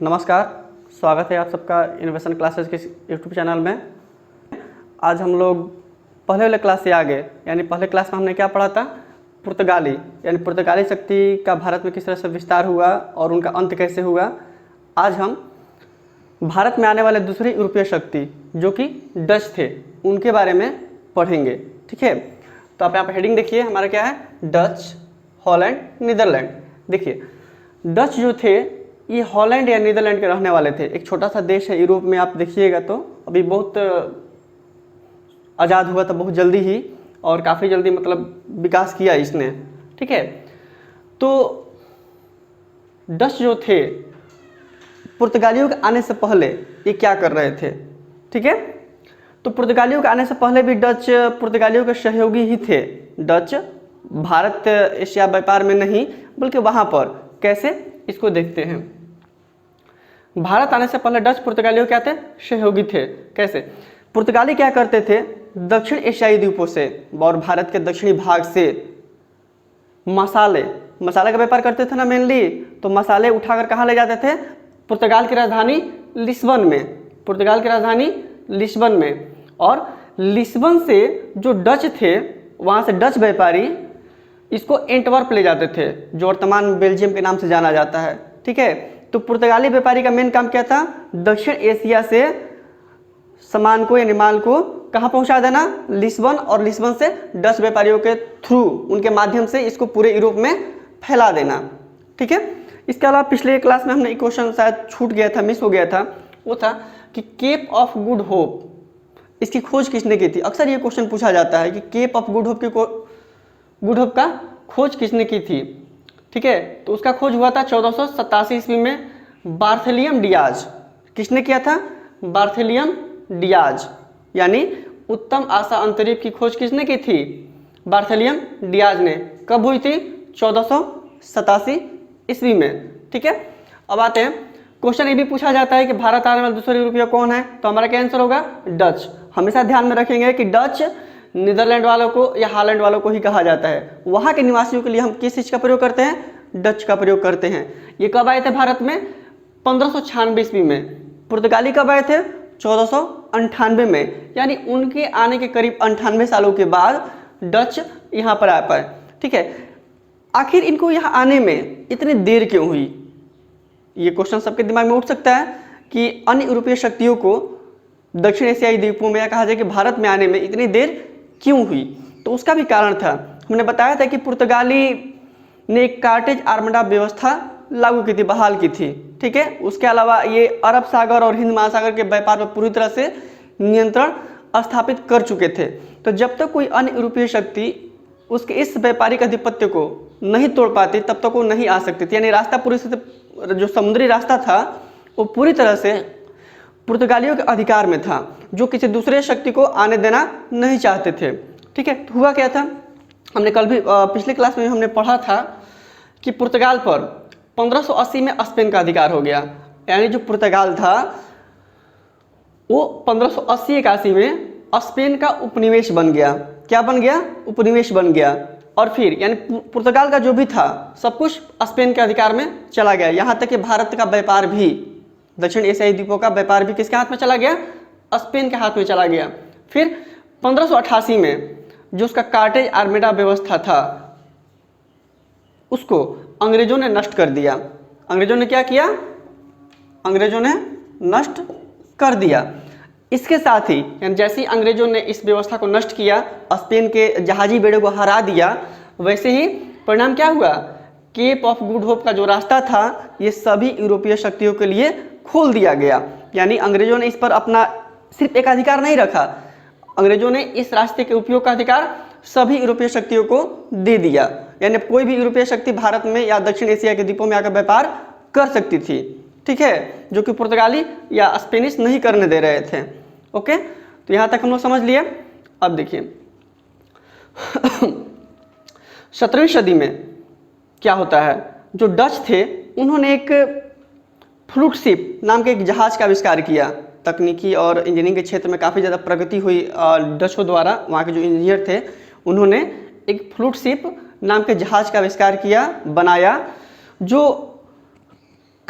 नमस्कार, स्वागत है आप सबका इनोवेशन क्लासेस के यूट्यूब चैनल में। आज हम लोग पहले वाले क्लास से आगे, यानी पहले क्लास में हमने क्या पढ़ा था, पुर्तगाली, यानी पुर्तगाली शक्ति का भारत में किस तरह से विस्तार हुआ और उनका अंत कैसे हुआ। आज हम भारत में आने वाले दूसरी यूरोपीय शक्ति जो कि डच थे, उनके बारे में पढ़ेंगे। ठीक है, तो आप यहाँ पर हेडिंग देखिए, हमारा क्या है, डच, हॉलैंड, नीदरलैंड। देखिए, डच जो थे ये हॉलैंड या नीदरलैंड के रहने वाले थे। एक छोटा सा देश है यूरोप में, आप देखिएगा तो अभी बहुत आज़ाद हुआ था बहुत जल्दी ही, और काफ़ी जल्दी मतलब विकास किया इसने। ठीक है, तो डच जो थे पुर्तगालियों के आने से पहले ये क्या कर रहे थे। ठीक है, तो पुर्तगालियों के आने से पहले भी डच पुर्तगालियों के सहयोगी ही थे। डच भारत एशिया व्यापार में नहीं बल्कि वहाँ पर कैसे, इसको देखते हैं। भारत आने से पहले डच पुर्तगालियों क्या थे, सहयोगी थे। कैसे, पुर्तगाली क्या करते थे, दक्षिण एशियाई द्वीपों से और भारत के दक्षिणी भाग से मसाले का व्यापार करते थे ना मेनली, तो मसाले उठाकर कहाँ ले जाते थे, पुर्तगाल की राजधानी लिस्बन में, पुर्तगाल की राजधानी लिस्बन में। और लिस्बन से जो डच थे वहाँ से डच व्यापारी इसको एंटवर्प ले जाते थे, जो वर्तमान बेल्जियम के नाम से जाना जाता है। ठीक है, तो पुर्तगाली व्यापारी का मेन काम क्या था, दक्षिण एशिया से सामान को यानी माल को कहाँ पहुँचा देना, लिस्बन, और लिस्बन से डच व्यापारियों के थ्रू, उनके माध्यम से इसको पूरे यूरोप में फैला देना। ठीक है, इसके अलावा पिछले क्लास में हमने एक क्वेश्चन शायद छूट गया था, मिस हो गया था, वो था कि केप ऑफ गुड होप, इसकी खोज किसने की थी। अक्सर ये क्वेश्चन पूछा जाता है कि केप ऑफ गुड होप का खोज किसने की थी। ठीक है, तो उसका खोज हुआ था 1487 ईस्वी में बार्थेलियम डियाज। किसने किया था, बार्थेलियम डियाज, यानी उत्तम आशा अंतरिक्ष की खोज किसने की थी, बार्थेलियम डियाज ने। कब हुई थी, 1487 ईस्वी में। ठीक है, अब आते हैं, क्वेश्चन ये भी पूछा जाता है कि भारत आने वाला दूसरा यूरोपीय कौन है, तो हमारा क्या आंसर होगा, डच। हमेशा ध्यान में रखेंगे कि डच नीदरलैंड वालों को या हॉलैंड वालों को ही कहा जाता है। वहाँ के निवासियों के लिए हम किस चीज़ का प्रयोग करते हैं, डच का प्रयोग करते हैं। ये कब आए थे भारत में, 1596 ईस्वी में। पुर्तगाली कब आए थे, 1498 में, यानी उनके आने के करीब 98 सालों के बाद डच यहाँ पर आ पाए। ठीक है, आखिर इनको यहाँ आने में इतनी देर क्यों हुई, ये क्वेश्चन सबके दिमाग में उठ सकता है कि अन्य यूरोपीय शक्तियों को दक्षिण एशियाई द्वीपों में या कहा जाए कि भारत में आने में इतनी देर क्यों हुई। तो उसका भी कारण था, हमने बताया था कि पुर्तगाली ने एक कार्टेज आर्मडा व्यवस्था लागू की थी, बहाल की थी। ठीक है, उसके अलावा ये अरब सागर और हिंद महासागर के व्यापार पर पूरी तरह से नियंत्रण स्थापित कर चुके थे। तो जब तक कोई अन्य यूरोपीय शक्ति उसके इस व्यापारिक आधिपत्य को नहीं तोड़ पाती तब तक वो नहीं आ सकती थी। यानी रास्ता पूरी तरह, जो समुद्री रास्ता था वो पूरी तरह से पुर्तगालियों के अधिकार में था, जो किसी दूसरे शक्ति को आने देना नहीं चाहते थे। ठीक है, तो हुआ क्या था, हमने कल भी पिछले क्लास में हमने पढ़ा था कि पुर्तगाल पर 1580 में स्पेन का अधिकार हो गया। यानी जो पुर्तगाल था वो 1580-81 में स्पेन का उपनिवेश बन गया। क्या बन गया, उपनिवेश बन गया। और फिर यानी पुर्तगाल का जो भी था सब कुछ स्पेन के अधिकार में चला गया। यहाँ तक कि भारत का व्यापार भी, दक्षिण एशियाई द्वीपों का व्यापार भी किसके हाथ में चला गया, स्पेन के हाथ में चला गया। फिर 1588 में जो उसका कार्टेज आर्मडा व्यवस्था था उसको अंग्रेजों ने नष्ट कर दिया। अंग्रेजों ने क्या किया, अंग्रेजों ने नष्ट कर दिया। इसके साथ ही यानी जैसे ही अंग्रेजों ने इस व्यवस्था को नष्ट किया, स्पेन के जहाजी बेड़े को हरा दिया, वैसे ही परिणाम क्या हुआ, केप ऑफ गुड होप का जो रास्ता था ये सभी यूरोपीय शक्तियों के लिए खोल दिया गया। यानी अंग्रेजों ने इस पर अपना सिर्फ एक अधिकार नहीं रखा, अंग्रेजों ने इस रास्ते के उपयोग का अधिकार सभी यूरोपीय शक्तियों को दे दिया। यानी कोई भी यूरोपीय शक्ति भारत में या दक्षिण एशिया के द्वीपों में आकर व्यापार कर सकती थी। ठीक है, जो कि पुर्तगाली या स्पेनिश नहीं करने दे रहे थे। ओके, तो यहाँ तक हम लोग समझ लिए। अब देखिए 17वीं सदी में क्या होता है, जो डच थे उन्होंने एक फ्लूट शिप नाम के एक जहाज का आविष्कार किया। तकनीकी और इंजीनियरिंग के क्षेत्र में काफ़ी ज़्यादा प्रगति हुई डचों द्वारा। वहाँ के जो इंजीनियर थे उन्होंने एक फ्लूट शिप नाम के जहाज का आविष्कार किया, बनाया, जो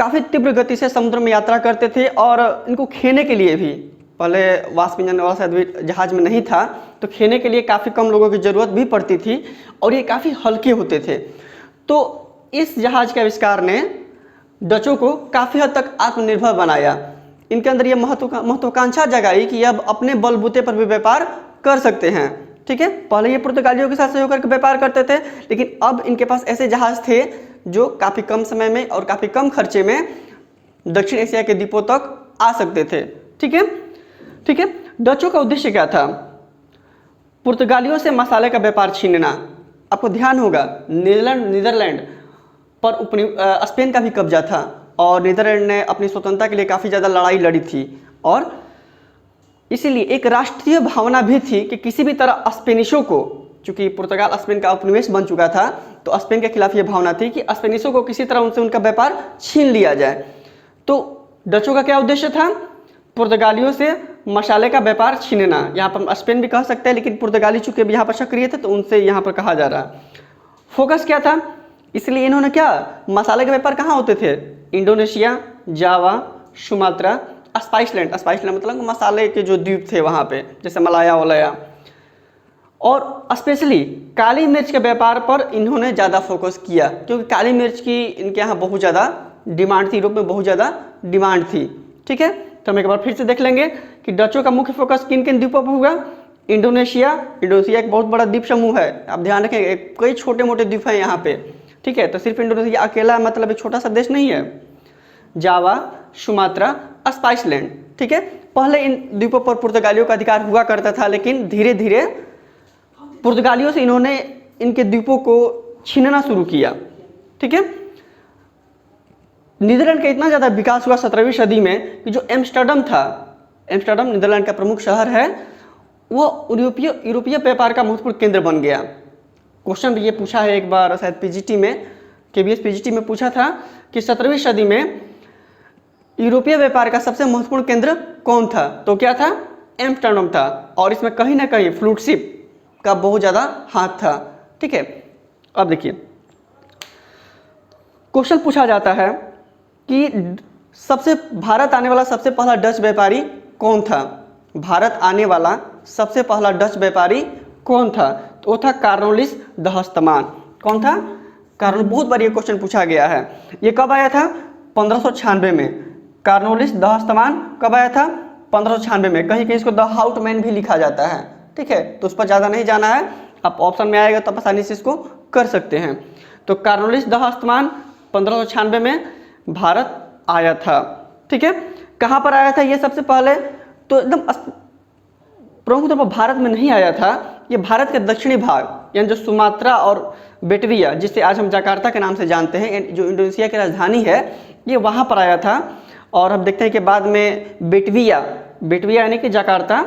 काफ़ी तीव्र गति से समुद्र में यात्रा करते थे और इनको खेने के लिए भी, पहले वाष्प इंजन वाला शायद जहाज में नहीं था, तो खेने के लिए काफ़ी कम लोगों की ज़रूरत भी पड़ती थी और ये काफ़ी हल्के होते थे। तो इस जहाज़ के आविष्कार ने डचों को काफ़ी हद तक आत्मनिर्भर बनाया। इनके अंदर ये महत्वाकांक्षा जगाई कि अब अपने बलबूते पर भी व्यापार कर सकते हैं। ठीक है, पहले ये पुर्तगालियों के साथ सहयोग करके व्यापार करते थे, लेकिन अब इनके पास ऐसे जहाज़ थे जो काफ़ी कम समय में और काफ़ी कम खर्चे में दक्षिण एशिया के द्वीपों तक आ सकते थे। ठीक है, ठीक है। डचों का उद्देश्य क्या था? पुर्तगालियों से मसाले का व्यापार छीनना। आपको ध्यान होगा नीदरलैंड पर स्पेन का भी कब्जा था और नीदरलैंड ने अपनी स्वतंत्रता के लिए काफ़ी ज़्यादा लड़ाई लड़ी थी और इसीलिए एक राष्ट्रीय भावना भी थी कि किसी भी तरह स्पेनिशों को, चूंकि पुर्तगाल स्पेन का उपनिवेश बन चुका था, तो स्पेन के खिलाफ ये भावना थी कि स्पेनिशों को किसी तरह उनसे उनका व्यापार छीन लिया जाए। तो डचों का क्या उद्देश्य था? पुर्तगालियों से मसाले का व्यापार छीनना। यहाँ पर स्पेन भी कह सकते हैं, लेकिन पुर्तगाली चूंकि यहाँ पर सक्रिय थे तो उनसे यहाँ पर कहा जा रहा। फोकस क्या था? इसलिए इन्होंने क्या, मसाले के व्यापार कहाँ होते थे? इंडोनेशिया, जावा, सुमात्रा, स्पाइसलैंड। स्पाइसलैंड मतलब मसाले के जो द्वीप थे वहाँ पे, जैसे मलाया वलाया, और स्पेशली काली मिर्च के व्यापार पर इन्होंने ज़्यादा फोकस किया, क्योंकि काली मिर्च की इनके यहाँ बहुत ज़्यादा डिमांड थी, यूरोप में बहुत ज़्यादा डिमांड थी। ठीक है, तो हम एक बार फिर से देख लेंगे कि डचों का मुख्य फोकस किन किन द्वीपों पर हुआ। इंडोनेशिया एक बहुत बड़ा द्वीप समूह है, आप ध्यान रखेंगे, कई छोटे मोटे द्वीप हैं यहाँ पे। ठीक है, तो सिर्फ इंडोनेशिया अकेला मतलब एक छोटा सा देश नहीं है। जावा, सुमात्रा, स्पाइसलैंड। ठीक है, पहले इन द्वीपों पर पुर्तगालियों का अधिकार हुआ करता था, लेकिन धीरे धीरे पुर्तगालियों से इन्होंने इनके द्वीपों को छीनना शुरू किया। ठीक है, नीदरलैंड का इतना ज़्यादा विकास हुआ 17वीं सदी में कि जो एम्स्टर्डम था, एम्स्टर्डम नीदरलैंड का प्रमुख शहर है, वो यूरोपीय व्यापार का महत्वपूर्ण केंद्र बन गया। क्वेश्चन ये पूछा है एक बार शायद पीजीटी में, केबीएस पीजीटी में पूछा था कि 17वीं सदी में यूरोपीय व्यापार का सबसे महत्वपूर्ण केंद्र कौन था? तो क्या था? एम्स्टर्डम था, और इसमें कहीं ना कहीं फ्लूट शिप का बहुत ज़्यादा हाथ था। ठीक है, अब देखिए क्वेश्चन पूछा जाता है कि भारत आने वाला सबसे पहला डच व्यापारी कौन था? भारत आने वाला सबसे पहला डच व्यापारी कौन था? तो वो था कार्नोलिस द हस्तमान। कौन था? बहुत बार ये क्वेश्चन पूछा गया है। ये कब आया था? 1596 में। कार्नोलिस द हस्तमान कब आया था? 1596 में। कहीं कहीं इसको द हाउटमैन भी लिखा जाता है। ठीक है, तो उस पर ज़्यादा नहीं जाना है, आप ऑप्शन में आएगा तो आप आसानी से इसको कर सकते हैं। तो कार्नोलिस द हस्तमान 1596 में भारत आया था। ठीक है, कहाँ पर आया था ये सबसे पहले? तो एकदम प्रमुख तौर पर भारत में नहीं आया था, ये भारत के दक्षिणी भाग यानी जो सुमात्रा और बेटविया, जिसे आज हम जकार्ता के नाम से जानते हैं, जो इंडोनेशिया की राजधानी है, ये वहाँ पर आया था। और हम देखते हैं कि बाद में बेटविया यानी कि जकार्ता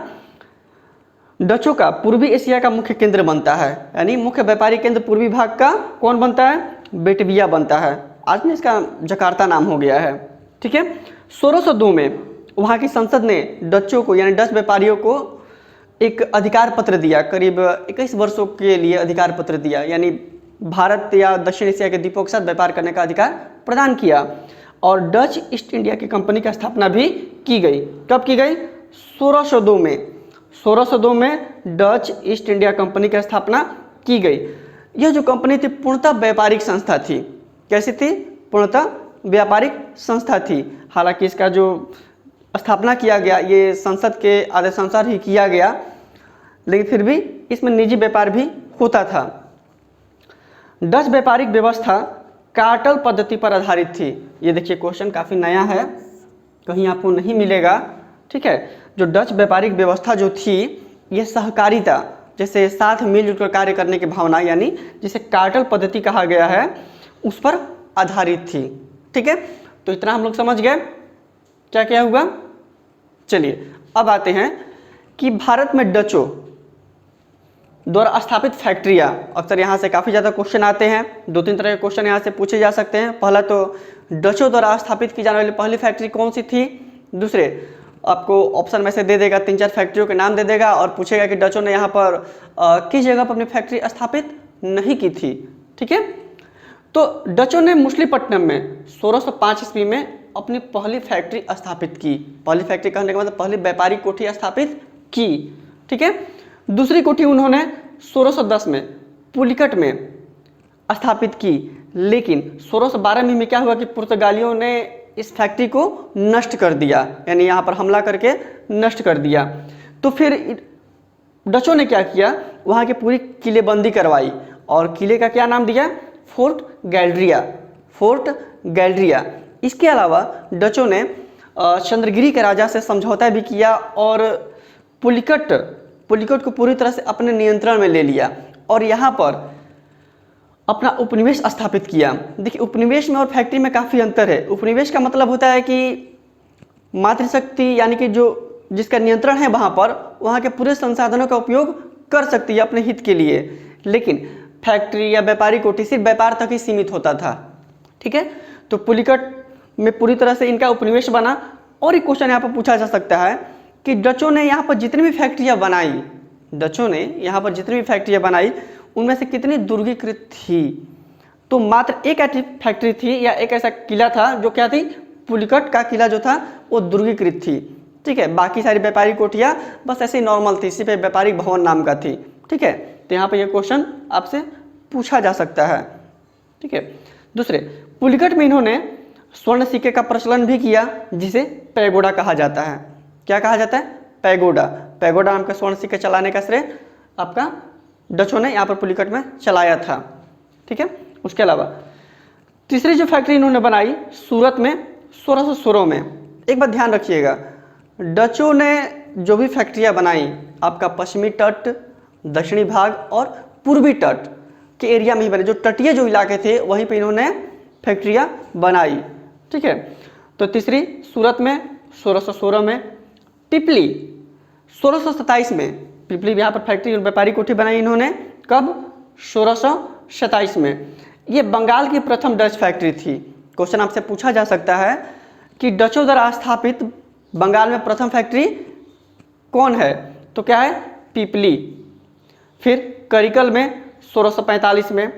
डचों का पूर्वी एशिया का मुख्य केंद्र बनता है, यानी मुख्य व्यापारी केंद्र पूर्वी भाग का कौन बनता है? बेटविया बनता है। आज में इसका जकार्ता नाम हो गया है। ठीक है, 1602 में वहाँ की संसद ने डचों को यानी डच व्यापारियों को एक अधिकार पत्र दिया, करीब 21 वर्षों के लिए अधिकार पत्र दिया, यानी भारत या दक्षिण एशिया के द्वीपों के साथ व्यापार करने का अधिकार प्रदान किया। और डच ईस्ट इंडिया की कंपनी की स्थापना भी की गई। कब की गई? 1602 में। 1602 में डच ईस्ट इंडिया कंपनी की स्थापना की गई। यह जो कंपनी थी पूर्णतः व्यापारिक संस्था थी। कैसी थी? पूर्णतः व्यापारिक संस्था थी। हालांकि इसका जो स्थापना किया गया ये संसद के आदेशानुसार ही किया गया, लेकिन फिर भी इसमें निजी व्यापार भी होता था। डच व्यापारिक व्यवस्था कार्टल पद्धति पर आधारित थी। ये देखिए क्वेश्चन काफ़ी नया है, कहीं आपको नहीं मिलेगा। ठीक है, जो डच व्यापारिक व्यवस्था जो थी ये सहकारिता, जैसे साथ मिलजुल कर कार्य करने की भावना, यानी जिसे कार्टल पद्धति कहा गया है, उस पर आधारित थी। ठीक है, तो इतना हम लोग समझ गए क्या क्या हुआ। चलिए अब आते हैं कि भारत में डचों द्वारा स्थापित फैक्ट्रियाँ। अक्सर यहाँ से काफ़ी ज़्यादा क्वेश्चन आते हैं, 2-3 तरह के क्वेश्चन यहाँ से पूछे जा सकते हैं। पहला तो डचों द्वारा स्थापित की जाने वाली पहली फैक्ट्री कौन सी थी? दूसरे आपको ऑप्शन में से दे देगा, 3-4 फैक्ट्रियों के नाम दे देगा और पूछेगा कि डचों ने यहाँ पर किस जगह पर अपनी फैक्ट्री स्थापित नहीं की थी। ठीक है, तो डचों ने मछलीपट्टनम में 1605 ईस्वी में अपनी पहली फैक्ट्री स्थापित की। पहली फैक्ट्री कहने का मतलब पहली व्यापारिक कोठी स्थापित की, ठीक है। दूसरी कोठी उन्होंने 1610 में पुलिकट में स्थापित की, लेकिन 1612 में क्या हुआ कि पुर्तगालियों ने इस फैक्ट्री को नष्ट कर दिया, यानी यहाँ पर हमला करके नष्ट कर दिया। तो फिर डचों ने क्या किया, वहाँ की पूरी किलेबंदी करवाई और किले का क्या नाम दिया, फोर्ट गैलरिया, फोर्ट गैलरिया। इसके अलावा डचों ने चंद्रगिरी के राजा से समझौता भी किया और पुलिकट को पूरी तरह से अपने नियंत्रण में ले लिया और यहाँ पर अपना उपनिवेश स्थापित किया। देखिए, उपनिवेश में और फैक्ट्री में काफ़ी अंतर है। उपनिवेश का मतलब होता है कि मातृशक्ति यानी कि जो जिसका नियंत्रण है वहाँ के पूरे संसाधनों का उपयोग कर सकती है अपने हित के लिए, लेकिन फैक्ट्री या व्यापारिक कोठी सिर्फ व्यापार तक ही सीमित होता था, ठीक है। तो पुलिकट में पूरी तरह से इनका उपनिवेश बना। और एक क्वेश्चन यहाँ पर पूछा जा सकता है कि डचों ने यहाँ पर जितनी भी फैक्ट्रियाँ बनाई, उनमें से कितनी दुर्गीकृत थी। तो मात्र एक ऐसी फैक्ट्री थी या एक ऐसा किला था जो क्या थी, पुलिकट का किला जो था वो दुर्गीकृत थी, ठीक है। बाकी सारी व्यापारिक कोठियाँ बस ऐसे ही नॉर्मल थी, सिर्फ व्यापारिक भवन नाम का थी, ठीक है। तो यहाँ पर यह क्वेश्चन आपसे पूछा जा सकता है, ठीक है। दूसरे, पुलिकट में इन्होंने स्वर्ण सिक्के का प्रचलन भी किया, जिसे पैगोडा कहा जाता है। क्या कहा जाता है, पैगोडा। पैगोडा नाम का स्वर्ण सिक्के चलाने का श्रेय आपका डचों ने यहाँ पर पुलिकट में चलाया था, ठीक है। उसके अलावा तीसरी जो फैक्ट्री इन्होंने बनाई सूरत में 1616 में। एक बात ध्यान रखिएगा, डचों ने जो भी फैक्ट्रियाँ बनाई आपका पश्चिमी तट, दक्षिणी भाग और पूर्वी तट के एरिया में ही बने। जो तटीय जो इलाके थे वहीं पे इन्होंने फैक्ट्रियाँ बनाई, ठीक है। तो तीसरी सूरत में 1616 में, पिपली 1627 में, पिपली यहाँ पर फैक्ट्री और व्यापारिक कोठी बनाई इन्होंने। कब, 1627 में। ये बंगाल की प्रथम डच फैक्ट्री थी। क्वेश्चन आपसे पूछा जा सकता है कि डचों द्वारा स्थापित बंगाल में प्रथम फैक्ट्री कौन है, तो क्या है, पिपली। फिर करिकल में 1645 में,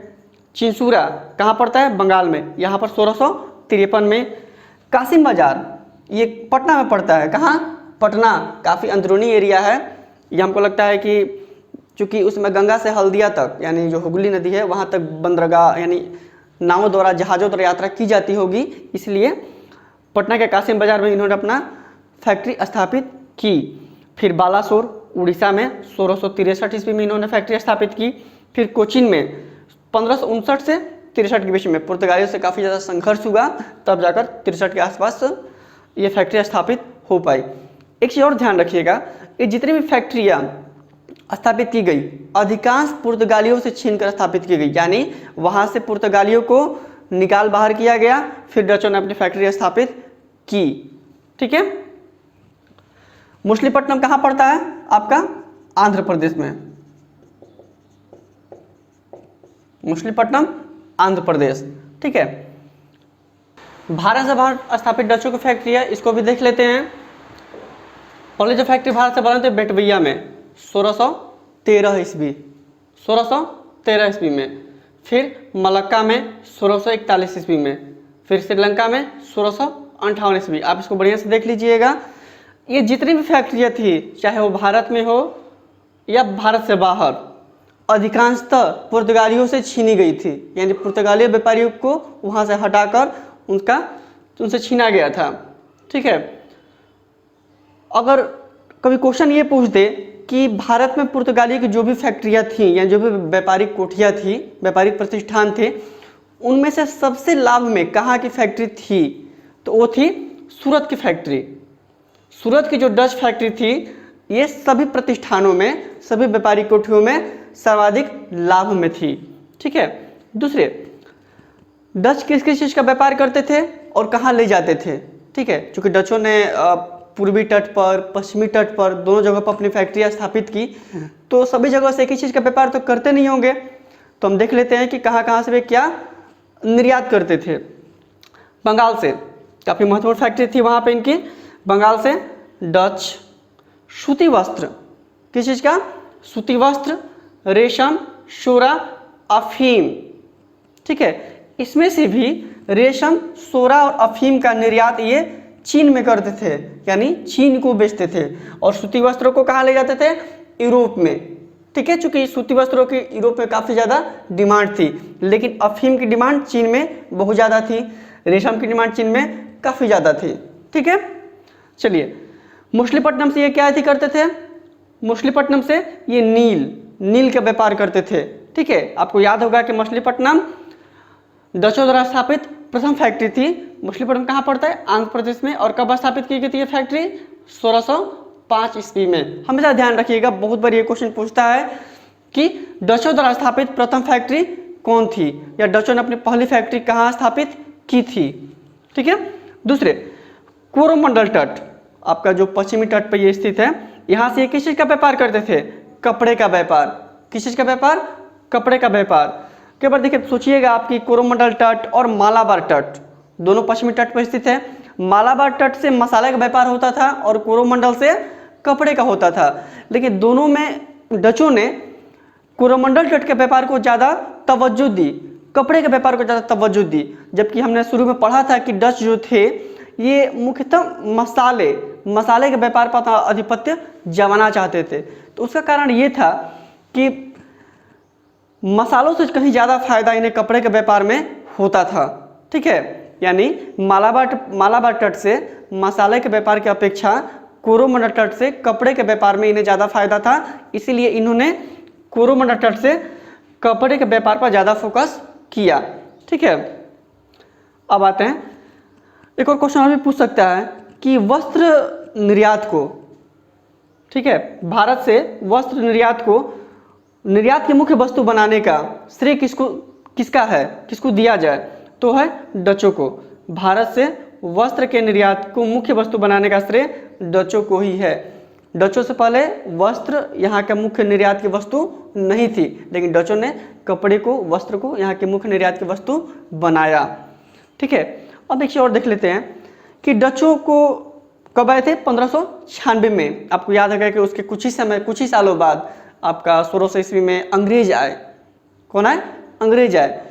चिंसूरा कहाँ पड़ता है, बंगाल में, यहाँ पर 1653 में। कासिम बाजार ये पटना में पड़ता है, कहाँ, पटना, काफ़ी अंदरूनी एरिया है। ये हमको लगता है कि चूँकि उसमें गंगा से हल्दिया तक यानी जो हुगली नदी है वहाँ तक बंदरगाह यानी नावों द्वारा, जहाज़ों द्वारा यात्रा की जाती होगी, इसलिए पटना के कासिम बाजार में इन्होंने अपना फैक्ट्री स्थापित की। फिर बालासोर उड़ीसा में 1663 ईस्वी में इन्होंने फैक्ट्री स्थापित की। फिर कोचीन में 1559 से 63 के बीच में पुर्तगालियों से काफ़ी ज़्यादा संघर्ष हुआ, तब जाकर 63 के आसपास ये फैक्ट्री स्थापित हो पाई। एक चीज़ और ध्यान रखिएगा, ये जितनी भी फैक्ट्रियाँ स्थापित की गई अधिकांश पुर्तगालियों से छीनकर स्थापित की गई, यानी वहाँ से पुर्तगालियों को निकाल बाहर किया गया, फिर डचों ने अपनी फैक्ट्री स्थापित की, ठीक है। मछलीपट्टनम कहाँ पड़ता है आपका, आंध्र प्रदेश में। मछलीपट्टनम आंध्र प्रदेश, ठीक है। भारत से बाहर स्थापित डचों की फैक्ट्री है, इसको भी देख लेते हैं। पहले जो फैक्ट्री भारत से बना थे बेटवैया में 1613 ईस्वी, 1613 ईस्वी में। फिर मलक्का में 1641 ईस्वी में। फिर श्रीलंका में 1658 ईस्वी। आप इसको बढ़िया से देख लीजिएगा। ये जितनी भी फैक्ट्रियाँ थी, चाहे वो भारत में हो या भारत से बाहर, अधिकांशतः पुर्तगालियों से छीनी गई थी, यानी पुर्तगाली व्यापारियों को वहाँ से हटाकर उनसे छीना गया था, ठीक है। अगर कभी क्वेश्चन ये पूछ दे कि भारत में पुर्तगाली की जो भी फैक्ट्रियाँ थी या जो भी व्यापारिक कोठियाँ थी, व्यापारिक प्रतिष्ठान थे, उनमें से सबसे लाभ में कहाँ की फैक्ट्री थी, तो वो थी सूरत की फैक्ट्री। सूरत की जो डच फैक्ट्री थी, ये सभी प्रतिष्ठानों में, सभी व्यापारिक कोठियों में सर्वाधिक लाभ में थी, ठीक है। दूसरे, डच किस किस चीज़ का व्यापार करते थे और कहाँ ले जाते थे, ठीक है। क्योंकि डचों ने पूर्वी तट पर, पश्चिमी तट पर, दोनों जगह पर अपनी फैक्ट्रियाँ स्थापित की, तो सभी जगह से एक ही चीज़ का व्यापार तो करते नहीं होंगे। तो हम देख लेते हैं कि कहाँ कहाँ से वे क्या निर्यात करते थे। बंगाल से काफ़ी महत्वपूर्ण फैक्ट्री थी वहाँ पे इनकी। बंगाल से डच सूती वस्त्र, किस चीज़ का, सूती वस्त्र, रेशम, शोरा, अफीम, ठीक है, इसमें से भी रेशम, सोरा और अफीम का निर्यात ये चीन में करते थे, यानी चीन को बेचते थे। और सूती वस्त्रों को कहाँ ले जाते थे? यूरोप में। ठीक है, चूंकि सूती वस्त्रों की यूरोप में काफ़ी ज़्यादा डिमांड थी, लेकिन अफीम की डिमांड चीन में बहुत ज़्यादा थी, रेशम की डिमांड चीन में काफ़ी ज़्यादा थी। ठीक है, चलिए मछलीपट्टनम से ये क्या थी करते थे? मछलीपट्टनम से ये नील का व्यापार करते थे। ठीक है, आपको याद होगा कि मछलीपट्टनम डचों द्वारा स्थापित प्रथम फैक्ट्री थी। मछलीपट्टनम कहाँ पड़ता है? आंध्र प्रदेश में। और कब स्थापित की गई थी ये फैक्ट्री? 1605 ईस्वी में। हमेशा ध्यान रखिएगा, बहुत बार ये क्वेश्चन पूछता है कि डचों द्वारा स्थापित प्रथम फैक्ट्री कौन थी, या डचों ने अपनी पहली फैक्ट्री कहाँ स्थापित की थी। ठीक है, दूसरे कोरोमंडल तट, आपका जो पश्चिमी तट पर ये स्थित है, यहाँ से ये किस चीज़ का व्यापार करते थे? कपड़े का व्यापार। किस चीज़ का व्यापार? कपड़े का व्यापार। के बार देखिए, सोचिएगा आपकी कोरोमंडल तट और मालाबार तट दोनों पश्चिमी तट पर स्थित है। मालाबार तट से मसाले का व्यापार होता था और कोरोमंडल से कपड़े का होता था, लेकिन दोनों में डचों ने कोरोमंडल तट के व्यापार को ज़्यादा तवज्जो दी, कपड़े के व्यापार को ज़्यादा तवज्जो दी। जबकि हमने शुरू में पढ़ा था कि डच जो थे ये मुख्यतः मसाले के व्यापार पर आधिपत्य जमाना चाहते थे। तो उसका कारण ये था कि मसालों से कहीं ज़्यादा फायदा इन्हें कपड़े के व्यापार में होता था। ठीक है, यानी मालाबार तट से मसाले के व्यापार की अपेक्षा कोरोमंडल तट से कपड़े के व्यापार में इन्हें ज़्यादा फायदा था, इसीलिए इन्होंने कोरोमंडल तट से कपड़े के व्यापार पर ज़्यादा फोकस किया। ठीक है, अब आते हैं, एक और क्वेश्चन और भी पूछ सकता है कि वस्त्र निर्यात को, ठीक है, भारत से वस्त्र निर्यात की मुख्य वस्तु बनाने का श्रेय किसका है, किसको दिया जाए? तो है डचों को। भारत से वस्त्र के निर्यात को मुख्य वस्तु बनाने का श्रेय डचों को ही है। डचों से पहले वस्त्र यहाँ का मुख्य निर्यात की वस्तु नहीं थी, लेकिन डचों ने कपड़े को, वस्त्र को यहाँ के मुख्य निर्यात की वस्तु बनाया। ठीक है, अब एक चीज और देख लेते हैं कि डचों को कब आए थे? 1596 में। आपको याद है कि उसके कुछ ही सालों बाद आपका 1600 ईस्वी में अंग्रेज आए। कौन आए? अंग्रेज आए।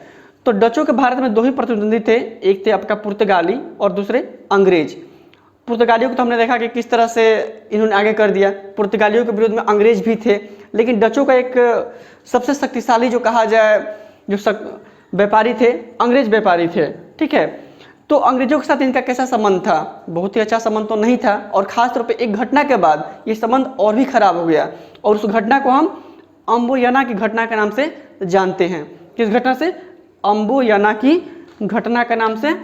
तो डचों के भारत में दो ही प्रतिद्वंदी थे, एक थे आपका पुर्तगाली और दूसरे अंग्रेज। पुर्तगालियों को तो हमने देखा कि किस तरह से इन्होंने आगे कर दिया, पुर्तगालियों के विरोध में अंग्रेज भी थे, लेकिन डचों का एक सबसे शक्तिशाली जो कहा जाए जो व्यापारी थे, अंग्रेज व्यापारी थे। ठीक है, तो अंग्रेजों के साथ इनका कैसा संबंध था? बहुत ही अच्छा संबंध तो नहीं था, और खास तौर पे एक घटना के बाद ये संबंध और भी खराब हो गया, और उस घटना को हम अम्बोयाना की घटना के नाम से जानते हैं। किस घटना से? अम्बोयाना की घटना के नाम से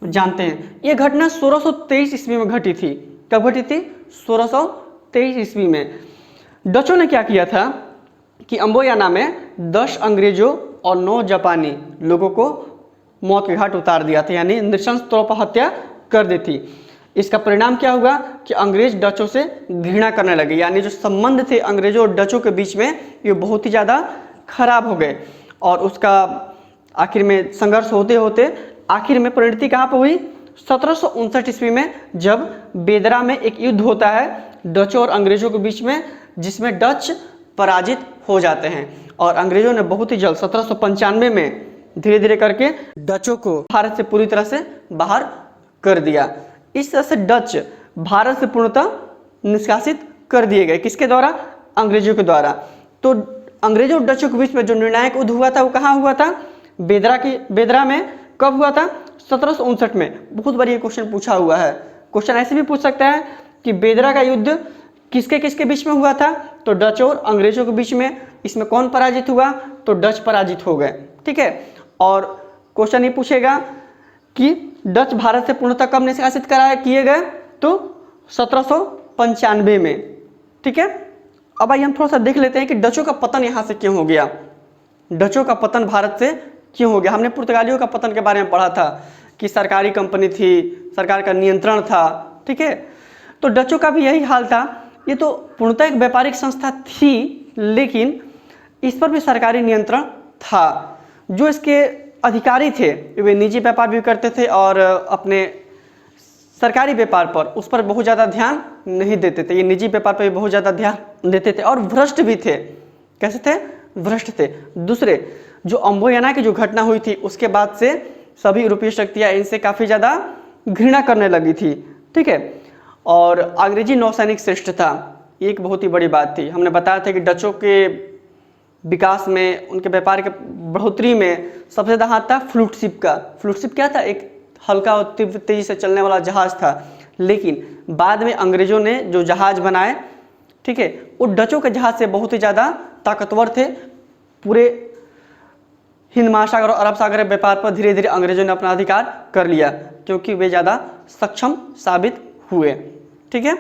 जानते हैं। ये घटना 1623 ईस्वी में घटी थी। कब घटी थी? 1623 ईस्वी में। डचों ने क्या किया था कि अम्बोयाना में 10 अंग्रेजों और 9 जापानी लोगों को मौत के घाट उतार दिया था, यानी नृशंस तौर पर हत्या कर दी थी। इसका परिणाम क्या हुआ कि अंग्रेज डचों से घृणा करने लगे, यानी जो संबंध थे अंग्रेजों और डचों के बीच में ये बहुत ही ज़्यादा खराब हो गए। और उसका आखिर में संघर्ष होते होते आखिर में परिणति कहाँ पर हुई? 1759 ईस्वी में, जब बेदरा में एक युद्ध होता है डचों और अंग्रेजों के बीच में, जिसमें डच पराजित हो जाते हैं। और अंग्रेजों ने बहुत ही जल्द 1795 में धीरे धीरे करके डचों को भारत से पूरी तरह से बाहर कर दिया। इस तरह से डच भारत से पूर्णतः निष्कासित कर दिए गए। किसके द्वारा? अंग्रेजों के द्वारा। तो अंग्रेजों और डचों के बीच में जो निर्णायक युद्ध हुआ था वो कहाँ हुआ था? बेदरा में। कब हुआ था? 1759 में। बहुत बार ये क्वेश्चन पूछा हुआ है। क्वेश्चन ऐसे भी पूछ सकता है कि बेदरा का युद्ध किसके किसके बीच में हुआ था? तो डच और अंग्रेजों के बीच में। इसमें कौन पराजित हुआ? तो डच पराजित हो गए। ठीक है, और क्वेश्चन ये पूछेगा कि डच भारत से पूर्णतः कब निष्कासित किए गए? तो 1795 में। ठीक है, अब आइए हम थोड़ा सा देख लेते हैं कि डचों का पतन यहाँ से क्यों हो गया। डचों का पतन भारत से क्यों हो गया? हमने पुर्तगालियों का पतन के बारे में पढ़ा था कि सरकारी कंपनी थी, सरकार का नियंत्रण था। ठीक है, तो डचों का भी यही हाल था। ये तो पूर्णतः एक व्यापारिक संस्था थी, लेकिन इस पर भी सरकारी नियंत्रण था। जो इसके अधिकारी थे वे निजी व्यापार भी करते थे और अपने सरकारी व्यापार पर उस पर बहुत ज़्यादा ध्यान नहीं देते थे। ये निजी व्यापार पर भी बहुत ज़्यादा ध्यान देते थे और भ्रष्ट भी थे। कैसे थे? भ्रष्ट थे। दूसरे, जो अम्बोयाना की जो घटना हुई थी उसके बाद से सभी यूरोपीय शक्तियाँ इनसे काफ़ी ज़्यादा घृणा करने लगी थी, ठीक है। और अंग्रेजी नौसैनिक श्रेष्ठता एक बहुत ही बड़ी बात थी। हमने बताया था कि डचों के विकास में, उनके व्यापार के बढ़ोतरी में सबसे ज़्यादा हाथ था फ्लूट शिप का। फ्लूट शिप क्या था? एक हल्का और तीव्र तेजी से चलने वाला जहाज़ था। लेकिन बाद में अंग्रेजों ने जो जहाज़ बनाए, ठीक है, वो डचों के जहाज़ से बहुत ही ज़्यादा ताकतवर थे। पूरे हिंद महासागर और अरब सागर के व्यापार पर धीरे धीरे अंग्रेजों ने अपना अधिकार कर लिया, क्योंकि वे ज़्यादा सक्षम साबित हुए, ठीक है।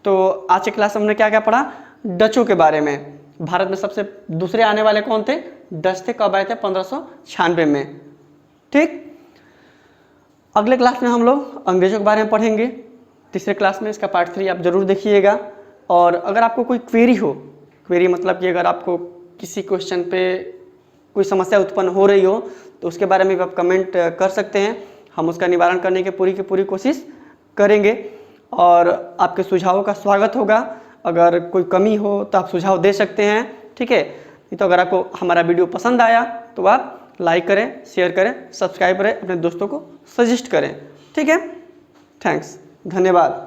तो आज की क्लास में हमने क्या क्या पढ़ा? डचों के बारे में। भारत में सबसे दूसरे आने वाले कौन थे? डच थे। कब आए थे? 1596 में, ठीक। अगले क्लास में हम लोग अंग्रेजों के बारे में पढ़ेंगे, तीसरे क्लास में। इसका पार्ट 3 आप जरूर देखिएगा। और अगर आपको कोई क्वेरी हो, क्वेरी मतलब कि अगर आपको किसी क्वेश्चन पे कोई समस्या उत्पन्न हो रही हो तो उसके बारे में भी आप कमेंट कर सकते हैं। हम उसका निवारण करने की पूरी कोशिश करेंगे और आपके सुझावों का स्वागत होगा। अगर कोई कमी हो तो आप सुझाव दे सकते हैं, ठीक है। नहीं तो अगर आपको हमारा वीडियो पसंद आया तो आप लाइक करें, शेयर करें, सब्सक्राइब करें, अपने दोस्तों को सजेस्ट करें, ठीक है। थैंक्स, धन्यवाद।